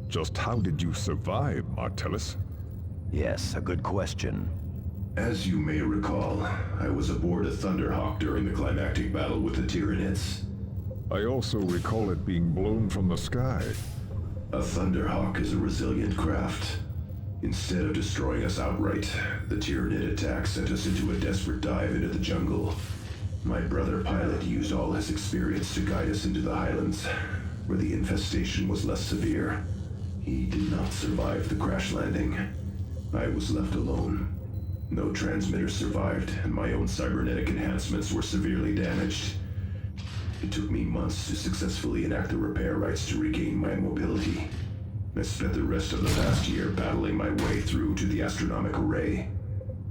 Just how did you survive, Martellus? Yes, a good question. As you may recall, I was aboard a Thunderhawk during the climactic battle with the Tyranids. I also recall it being blown from the sky. A Thunderhawk is a resilient craft. Instead of destroying us outright, the Tyranid attack sent us into a desperate dive into the jungle. My brother pilot used all his experience to guide us into the highlands, where the infestation was less severe. He did not survive the crash landing. I was left alone. No transmitter survived, and my own cybernetic enhancements were severely damaged. It took me months to successfully enact the repair rites to regain my mobility. I spent the rest of the past year battling my way through to the astronomic array.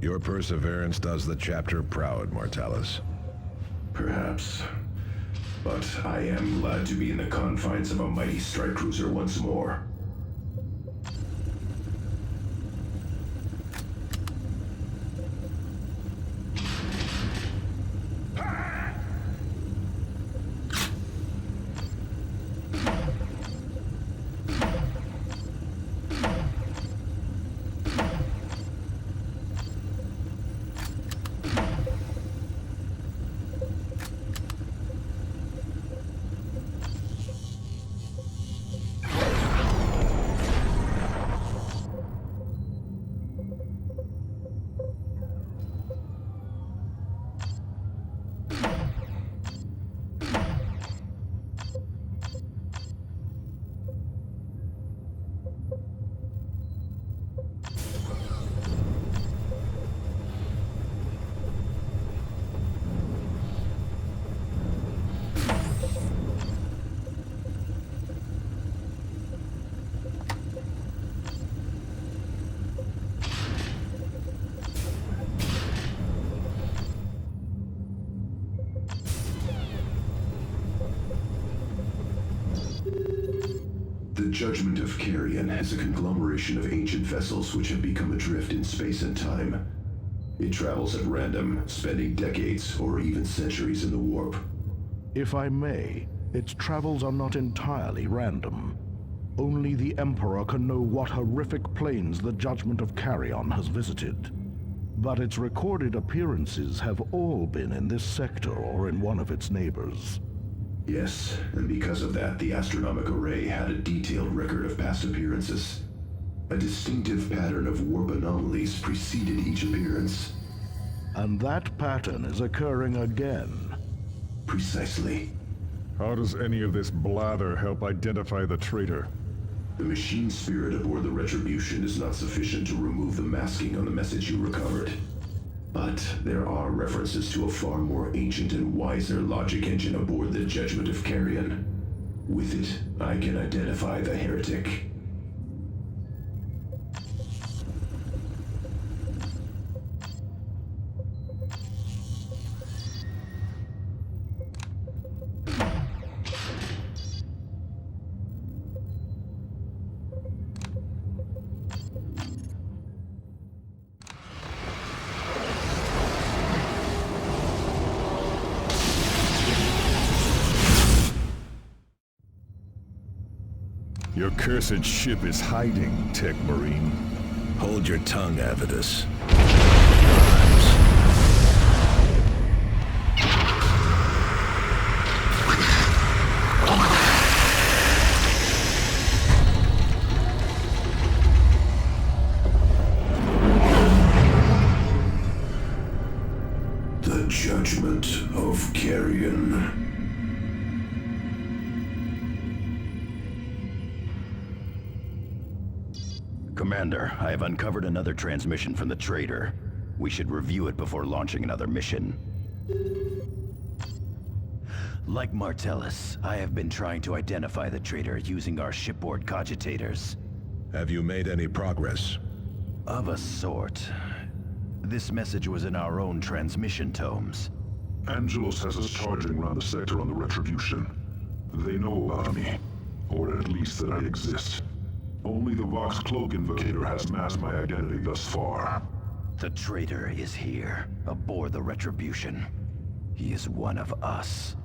Your perseverance does the chapter proud, Martellus. Perhaps. But I am glad to be in the confines of a mighty strike cruiser once more. The Judgment of Carrion is a conglomeration of ancient vessels which have become adrift in space and time. It travels at random, spending decades or even centuries in the warp. If I may, its travels are not entirely random. Only the Emperor can know what horrific planes the Judgment of Carrion has visited. But its recorded appearances have all been in this sector or in one of its neighbors. Yes, and because of that, the astronomic array had a detailed record of past appearances. A distinctive pattern of warp anomalies preceded each appearance. And that pattern is occurring again. Precisely. How does any of this blather help identify the traitor? The machine spirit aboard the Retribution is not sufficient to remove the masking on the message you recovered. But there are references to a far more ancient and wiser logic engine aboard the Judgment of Carrion. With it, I can identify the heretic. Your cursed ship is hiding, Tech Marine. Hold your tongue, Avitus. The Judgment of Carrion. Commander, I have uncovered another transmission from the traitor. We should review it before launching another mission. Like Martellus, I have been trying to identify the traitor using our shipboard cogitators. Have you made any progress? Of a sort. This message was in our own transmission tomes. Angelos has us charging around the sector on the Retribution. They know about me, or at least that I exist. Only the Vox Cloak Invocator has masked my identity thus far. The traitor is here, aboard the Retribution. He is one of us.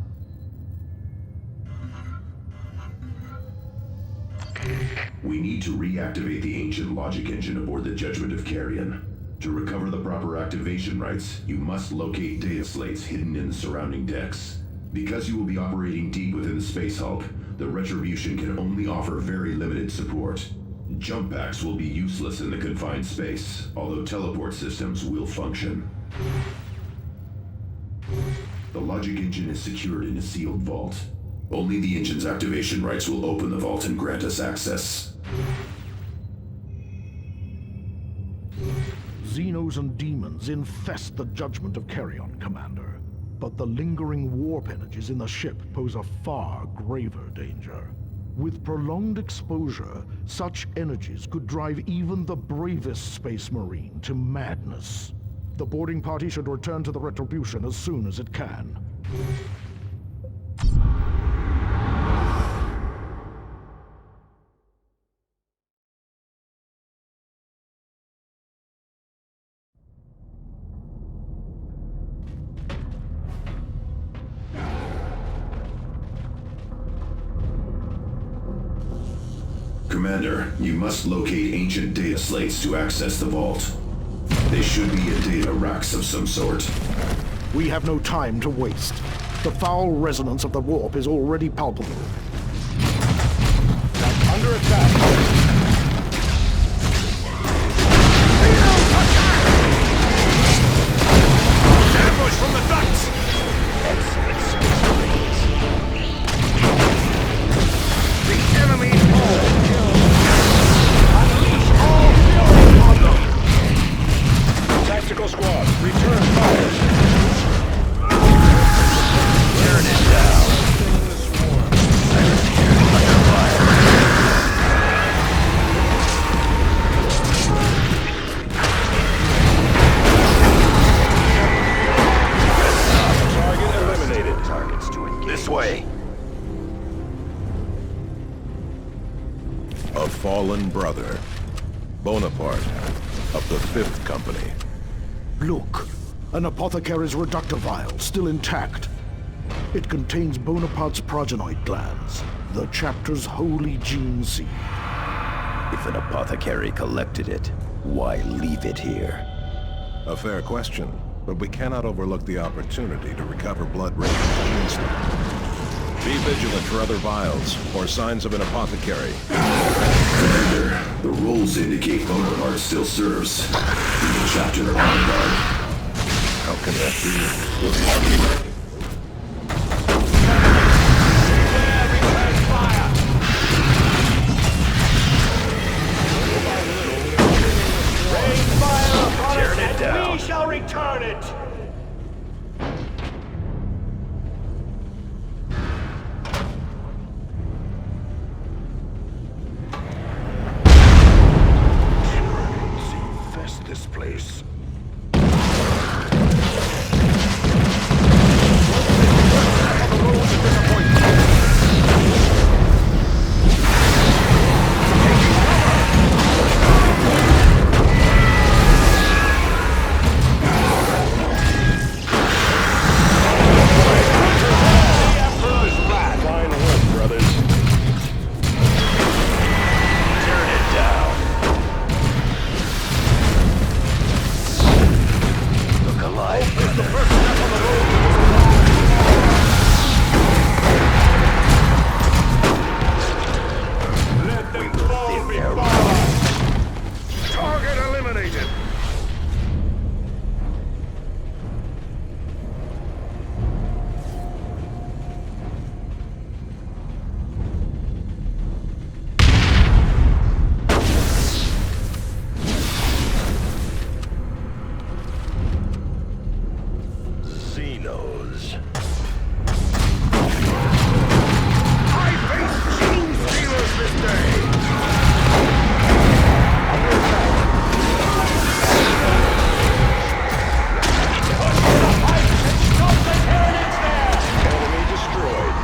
We need to reactivate the ancient logic engine aboard the Judgment of Carrion. To recover the proper activation rights, you must locate data slates hidden in the surrounding decks. Because you will be operating deep within the Space Hulk, the Retribution can only offer very limited support. Jump packs will be useless in the confined space, although teleport systems will function. The logic engine is secured in a sealed vault. Only the engine's activation rights will open the vault and grant us access. Xenos and demons infest the Judgment of Carrion, Commander. But the lingering warp energies in the ship pose a far graver danger. With prolonged exposure, such energies could drive even the bravest Space Marine to madness. The boarding party should return to the Retribution as soon as it can. Commander, you must locate ancient data slates to access the vault. They should be in data racks of some sort. We have no time to waste. The foul resonance of the warp is already palpable. Under attack! Ambush from the ducts! Excellent, Space Marines. The enemy's all killed! Unleash all fury on them! Tactical squad, return fire! Turn it down. Cyrus here, under fire. Target eliminated. Targets to engage. This way. A fallen brother. Bonaparte of the Fifth Company. Look, an apothecary's reductor vial, still intact. It contains Bonaparte's progenoid glands, the chapter's holy gene seed. If an apothecary collected it, why leave it here? A fair question, but we cannot overlook the opportunity to recover blood-rich gene stock. Be vigilant for other vials or signs of an apothecary. Commander, the rolls indicate Bonaparte still serves the chapter on guard. How can that be? Tearing it down. We shall return it! Infest this place. Xenos. I face Genestealers this day! Enemy destroyed.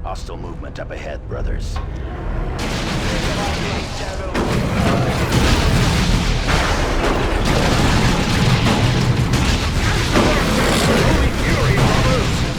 Hostile movement up ahead, brothers. Holy fury, brothers!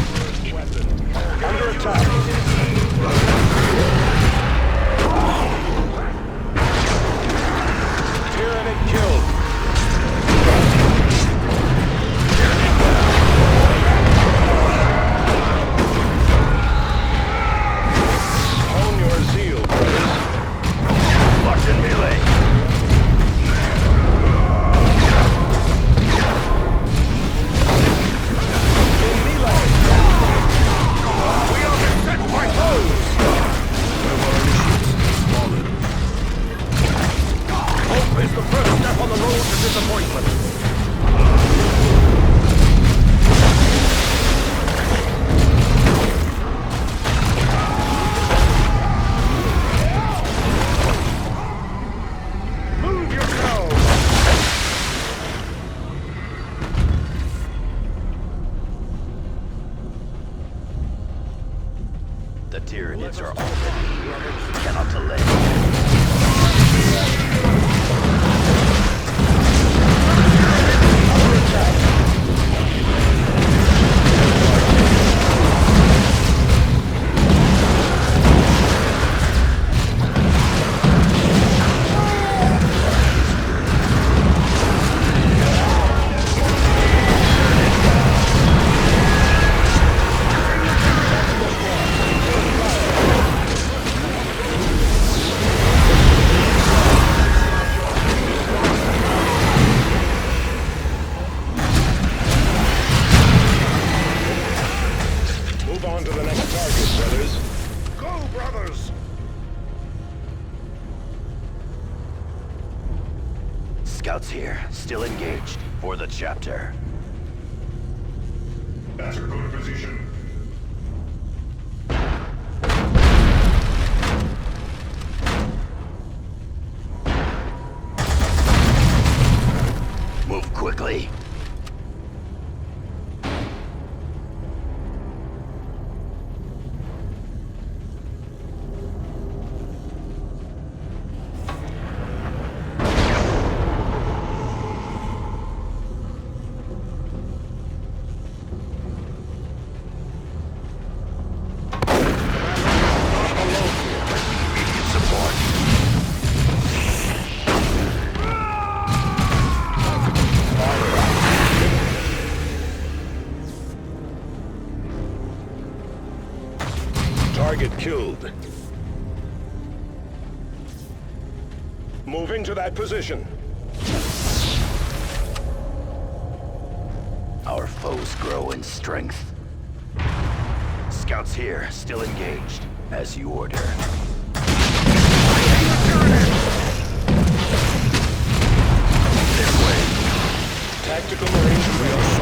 Tyranids are already here. We cannot delay. Move on to the next target, brothers. Go, brothers! Scouts here, still engaged. For the chapter. That's a good position. Move quickly. Immediate support. Target killed. Moving to that position. Our foes grow in strength. Scouts here, still engaged. As you order. This way. Tactical Marines